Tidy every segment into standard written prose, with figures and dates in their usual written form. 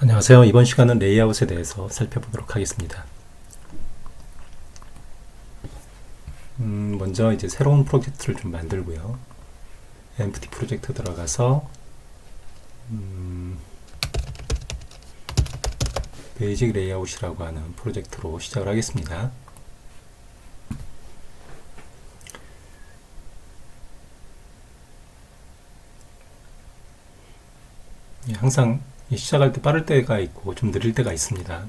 안녕하세요. 이번 시간은 레이아웃에 대해서 살펴보도록 하겠습니다. 먼저 이제 새로운 프로젝트를 좀 만들고요. empty 프로젝트 들어가서 베이직 레이아웃이라고 하는 프로젝트로 시작을 하겠습니다. 항상 시작할 때 빠를 때가 있고 좀 느릴 때가 있습니다.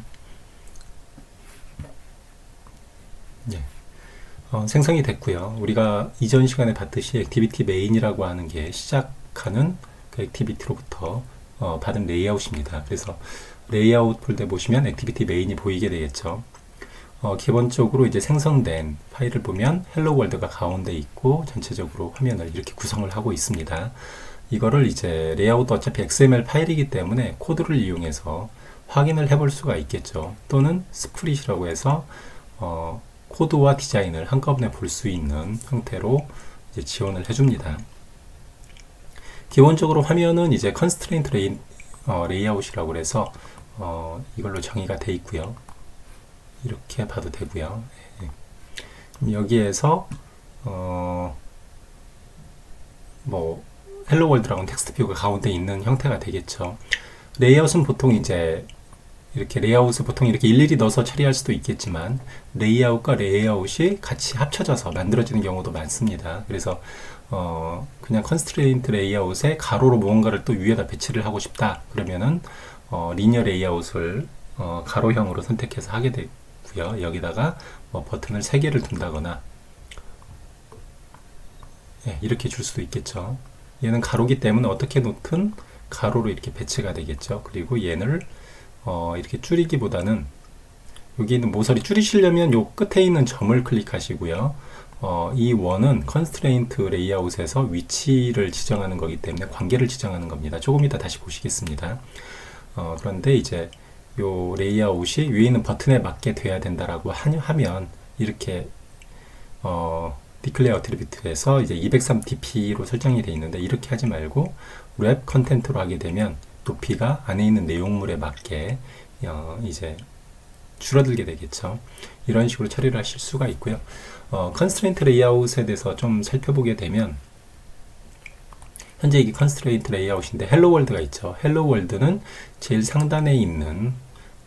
생성이 됐고요. 우리가 이전 시간에 봤듯이 액티비티 메인이라고 하는 게 시작하는 그 액티비티로부터 받은 레이아웃입니다. 그래서 레이아웃 폴더에 보시면 액티비티 메인이 보이게 되겠죠. 기본적으로 이제 생성된 파일을 보면 헬로 월드가 가운데 있고 전체적으로 화면을 이렇게 구성을 하고 있습니다. 이거를 이제 레이아웃도 어차피 XML 파일이기 때문에 코드를 이용해서 확인을 해볼 수가 있겠죠. 또는 스프릿이라고 해서 코드와 디자인을 한꺼번에 볼 수 있는 형태로 이제 지원을 해줍니다. 기본적으로 화면은 이제 컨스트레인트 레이아웃이라고 해서 이걸로 정의가 돼 있고요. 이렇게 봐도 되고요. 여기에서 헬로 월드라고는 텍스트 뷰가 가운데 있는 형태가 되겠죠. 레이아웃은 보통 이제 이렇게 레이아웃을 보통 이렇게 일일이 넣어서 처리할 수도 있겠지만 레이아웃과 레이아웃이 같이 합쳐져서 만들어지는 경우도 많습니다. 그래서 그냥 컨스트레인트 레이아웃에 가로로 무언가를 또 위에다 배치를 하고 싶다 그러면은 리니어 레이아웃을 가로형으로 선택해서 하게 되고요. 여기다가 버튼을 3개를 둔다거나 이렇게 줄 수도 있겠죠. 얘는 가로기 때문에 어떻게 놓든 가로로 이렇게 배치가 되겠죠. 그리고 얘를 이렇게 줄이기보다는 여기 있는 모서리 줄이시려면 요 끝에 있는 점을 클릭하시고요. 이 원은 컨스트레인트 레이아웃에서 위치를 지정하는 거기 때문에 관계를 지정하는 겁니다. 조금 이따 다시 보시겠습니다. 그런데 이제 요 레이아웃이 위에 있는 버튼에 맞게 돼야 된다라고 하면 이렇게 declare attribute에서 이제 203dp로 설정이 되어 있는데 이렇게 하지 말고 wrap content로 하게 되면 높이가 안에 있는 내용물에 맞게 이제 줄어들게 되겠죠. 이런 식으로 처리를 하실 수가 있고요. 컨스트레인트 레이아웃에 대해서 좀 살펴보게 되면 현재 이게 컨스트레인트 레이아웃인데 헬로 월드가 있죠. 헬로 월드는 제일 상단에 있는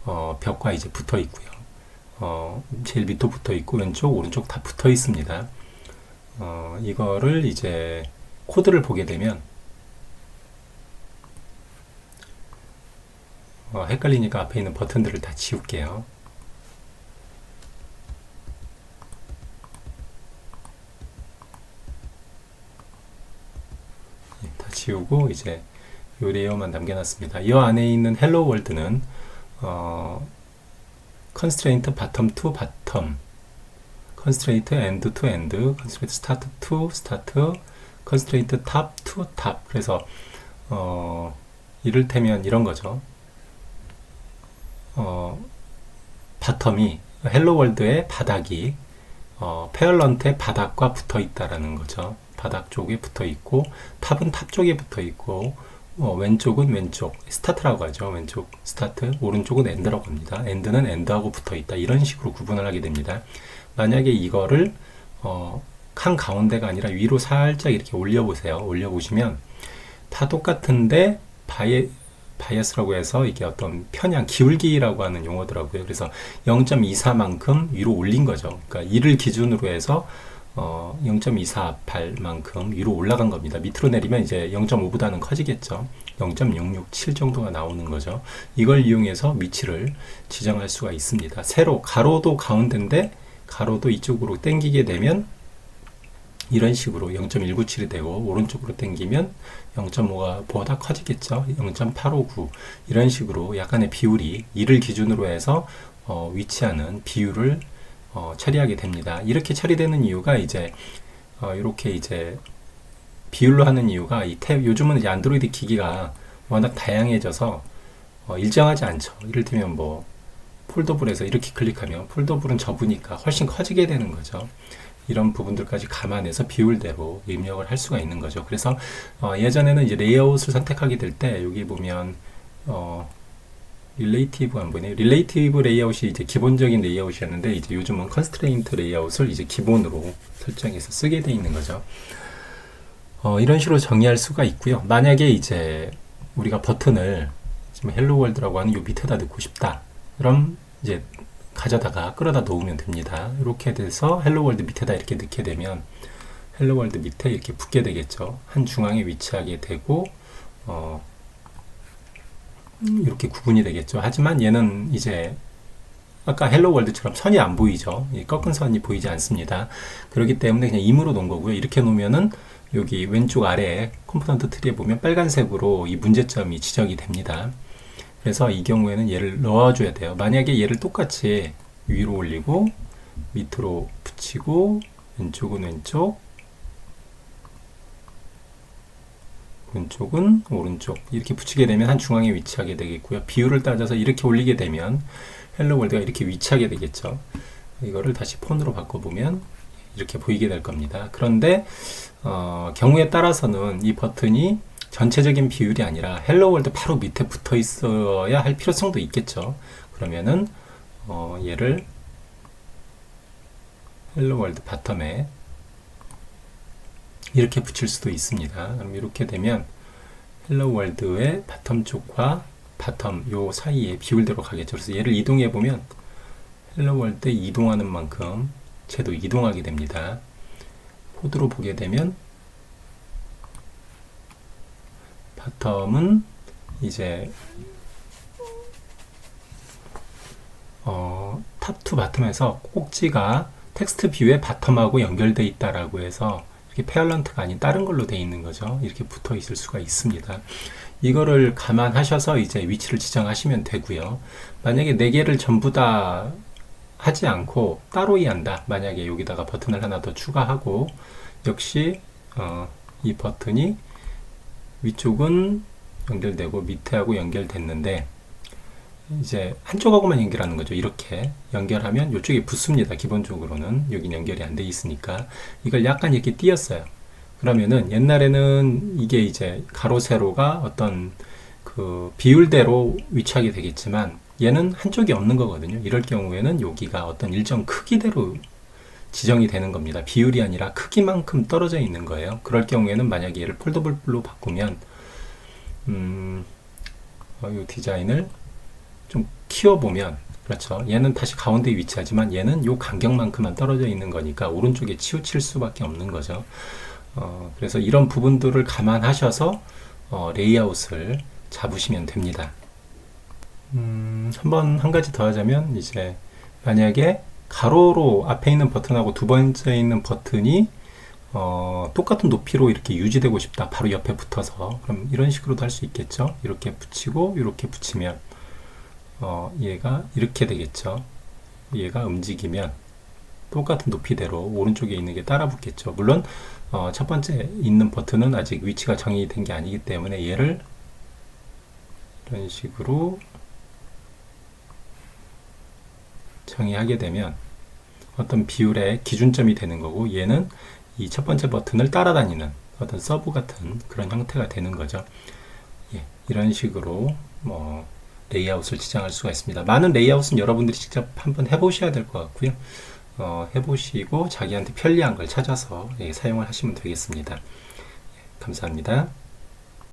벽과 이제 붙어 있고요. 제일 밑도 붙어 있고 왼쪽 오른쪽 다 붙어 있습니다. 이거를 이제 코드를 보게 되면 헷갈리니까 앞에 있는 버튼들을 다 지울게요. 다 지우고 이제 요 레이어만 남겨놨습니다. 이 안에 있는 헬로 월드는 constraint bottom to bottom, constraint end to end, constraint start to start, constraint top to top. 그래서 이를테면 이런 거죠. 바텀이 헬로 월드의 바닥이 페어런트의 바닥과 붙어 있다라는 거죠. 바닥 쪽에 붙어 있고 탑은 탑 쪽에 붙어 있고 왼쪽은 왼쪽 스타트라고 하죠. 왼쪽 스타트, 오른쪽은 엔드라고 합니다. 엔드는 엔드하고 붙어 있다. 이런 식으로 구분을 하게 됩니다. 만약에 이거를 한 가운데가 아니라 위로 살짝 이렇게 올려보세요. 올려보시면 다 똑같은데 바이어스라고 해서 이게 어떤 편향, 기울기라고 하는 용어더라고요. 그래서 0.24만큼 위로 올린 거죠. 그러니까 이를 기준으로 해서 0.248만큼 위로 올라간 겁니다. 밑으로 내리면 이제 0.5보다는 커지겠죠. 0.667 정도가 나오는 거죠. 이걸 이용해서 위치를 지정할 수가 있습니다. 세로, 가로도 가운데인데 가로도 이쪽으로 당기게 되면 이런 식으로 0.197이 되고 오른쪽으로 당기면 0.5가 보다 커지겠죠. 0.859 이런 식으로 약간의 비율이 이를 기준으로 해서 위치하는 비율을 처리하게 됩니다. 이렇게 처리되는 이유가 이제 이렇게 이제 비율로 하는 이유가 이 탭 요즘은 이제 안드로이드 기기가 워낙 다양해져서 일정하지 않죠. 이를테면 뭐 폴더블에서 이렇게 클릭하면 폴더블은 접으니까 훨씬 커지게 되는 거죠. 이런 부분들까지 감안해서 비율대로 입력을 할 수가 있는 거죠. 그래서 예전에는 이제 레이아웃을 선택하게 될 때 여기 보면 릴레이티브 안 보이네요. 릴레이티브 레이아웃이 이제 기본적인 레이아웃이었는데 이제 요즘은 컨스트레인트 레이아웃을 이제 기본으로 설정해서 쓰게 돼 있는 거죠. 이런 식으로 정의할 수가 있고요. 만약에 이제 우리가 버튼을 지금 헬로 월드라고 하는 요 밑에다 넣고 싶다. 그럼 이제 가져다가 끌어다 놓으면 됩니다. 이렇게 돼서 헬로 월드 밑에다 이렇게 넣게 되면 헬로 월드 밑에 이렇게 붙게 되겠죠. 한 중앙에 위치하게 되고 이렇게 구분이 되겠죠. 하지만 얘는 이제 아까 헬로 월드처럼 선이 안 보이죠. 꺾은 선이 보이지 않습니다. 그렇기 때문에 그냥 임으로 놓은 거고요. 이렇게 놓으면은 여기 왼쪽 아래에 컴포넌트 트리에 보면 빨간색으로 이 문제점이 지적이 됩니다. 그래서 이 경우에는 얘를 넣어줘야 돼요. 만약에 얘를 똑같이 위로 올리고 밑으로 붙이고 왼쪽은 왼쪽, 오른쪽은 오른쪽 이렇게 붙이게 되면 한 중앙에 위치하게 되겠고요. 비율을 따져서 이렇게 올리게 되면 헬로 월드가 이렇게 위치하게 되겠죠. 이거를 다시 폰으로 바꿔보면 이렇게 보이게 될 겁니다. 그런데 경우에 따라서는 이 버튼이 전체적인 비율이 아니라 헬로 월드 바로 밑에 붙어 있어야 할 필요성도 있겠죠. 그러면은 얘를 헬로 월드 바텀에 이렇게 붙일 수도 있습니다. 그럼 이렇게 되면 헬로 월드의 바텀 쪽과 바텀 요 사이에 비율대로 가겠죠. 그래서 얘를 이동해 보면 헬로 월드 이동하는 만큼 쟤도 이동하게 됩니다. 코드로 보게 되면 바텀은 이제 탑 투 바텀에서 꼭지가 텍스트 뷰의 바텀하고 연결되어 있다라고 해서 이렇게 페어런트가 아닌 다른 걸로 되어 있는 거죠. 이렇게 붙어 있을 수가 있습니다. 이거를 감안하셔서 이제 위치를 지정하시면 되고요. 만약에 4개를 전부 다 하지 않고 따로 이한다. 만약에 여기다가 버튼을 하나 더 추가하고 역시 이 버튼이 위쪽은 연결되고 밑에하고 연결됐는데 이제 한쪽하고만 연결하는 거죠. 이렇게 연결하면 이쪽에 붙습니다. 기본적으로는 여긴 연결이 안 돼 있으니까 이걸 약간 이렇게 띄었어요. 그러면은 옛날에는 이게 이제 가로 세로가 어떤 그 비율대로 위치하게 되겠지만 얘는 한쪽이 없는 거거든요. 이럴 경우에는 여기가 어떤 일정 크기대로 지정이 되는 겁니다. 비율이 아니라 크기만큼 떨어져 있는 거예요. 그럴 경우에는 만약에 얘를 폴더블로 바꾸면 이 디자인을 좀 키워보면 그렇죠. 얘는 다시 가운데에 위치하지만 얘는 요 간격만큼만 떨어져 있는 거니까 오른쪽에 치우칠 수밖에 없는 거죠. 그래서 이런 부분들을 감안하셔서 레이아웃을 잡으시면 됩니다. 한 가지 더 하자면 이제 만약에 가로로 앞에 있는 버튼하고 두 번째 있는 버튼이 똑같은 높이로 이렇게 유지되고 싶다. 바로 옆에 붙어서 그럼 이런 식으로도 할 수 있겠죠. 이렇게 붙이고 이렇게 붙이면 얘가 이렇게 되겠죠. 얘가 움직이면 똑같은 높이대로 오른쪽에 있는 게 따라 붙겠죠. 물론 첫 번째 있는 버튼은 아직 위치가 정의된 게 아니기 때문에 얘를 이런 식으로 정의하게 되면 어떤 비율의 기준점이 되는 거고 얘는 이 첫 번째 버튼을 따라다니는 어떤 서브 같은 그런 형태가 되는 거죠. 예, 이런 식으로 레이아웃을 지정할 수가 있습니다. 많은 레이아웃은 여러분들이 직접 한번 해보셔야 될 것 같고요. 해보시고 자기한테 편리한 걸 찾아서 사용을 하시면 되겠습니다. 감사합니다.